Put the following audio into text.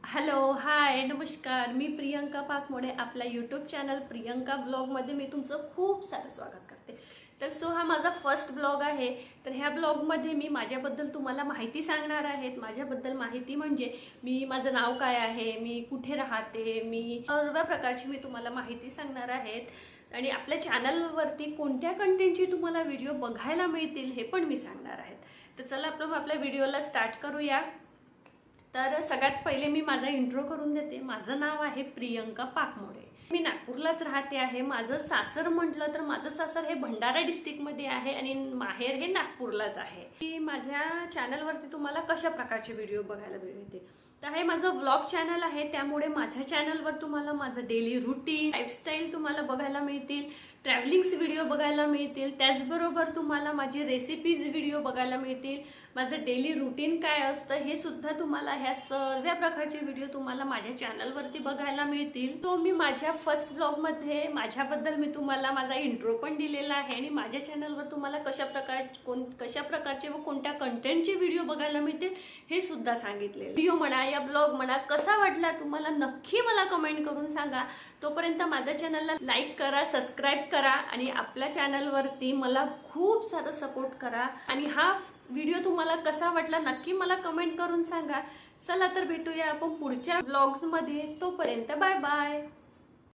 Hello, हाय, नमस्कार. मी प्रियंका पाकमोडे. आपला YouTube channel Priyanka ब्लॉगमध्ये मी तुमचं खूप सारं स्वागत करते. तर हा माझा फर्स्ट ब्लॉग आहे. तर ह्या ब्लॉगमध्ये मी माझ्याबद्दल तुम्हाला माहिती सांगणार आहे. माझ्याबद्दल माहिती म्हणजे माझं नाव काय आहे, मी कुठे राहते, मी सर्व प्रकारची मी तुम्हाला माहिती सांगणार आहे. आणि आपल्या चॅनलवरती कोणत्या कंटेंटची तुम्हाला व्हिडिओ बघायला मिळतील हे पण मी सांगणार आहे. तर चला आपण आपल्या व्हिडिओला स्टार्ट करूया. तर सगळ्यात पहिले मी माझा इंट्रो करून देते. माझं नाव आहे प्रियंका पाकमोडे. मी नागपूरलाच राहते आहे. माझं सासर म्हटलं तर माझं सासर हे भंडारा डिस्ट्रिक्टमध्ये आहे आणि माहेर हे नागपूरलाच आहे. की माझ्या चॅनलवरती तुम्हाला कशा प्रकारचे व्हिडिओ बघायला मिळते. तर हे माझं व्लॉग चॅनल आहे, त्यामुळे माझ्या चॅनलवर तुम्हाला माझं डेली रुटीन, लाईफस्टाईल तुम्हाला बघायला मिळतील, ट्रॅव्हलिंग्स व्हिडिओ बघायला मिळतील, त्याचबरोबर तुम्हाला माझे रेसिपीज व्हिडिओ बघायला मिळतील. माझं डेली रुटीन काय असतं हे सुद्धा तुम्हाला ह्या सर्व प्रकारचे व्हिडिओ तुम्हाला माझ्या चॅनलवरती बघायला मिळतील. तो मी माझ्या फर्स्ट ब्लॉगमध्ये माझ्याबद्दल मी तुम्हाला माझा इंट्रो पण दिलेला आहे आणि माझ्या चॅनलवर तुम्हाला कशा प्रकारचे व कोणत्या कंटेंटचे व्हिडिओ बघायला मिळतील हे सुद्धा सांगितले. व्हिडिओ म्हणा या ब्लॉग म्हणा कसा वाटला तुम्हाला नक्की मला कमेंट करून सांगा. तोपर्यंत माझ्या चॅनलला लाईक करा, सबस्क्राईब करा आणि आपल्या चॅनलवरती मला खूप सारं सपोर्ट करा. आणि हा व्हिडिओ तुम्हाला कसा वाटला नक्की मला कमेंट करून सांगा. चला तर भेटूया आपण पुढच्या ब्लॉग्स मध्ये. तोपर्यंत बाय बाय.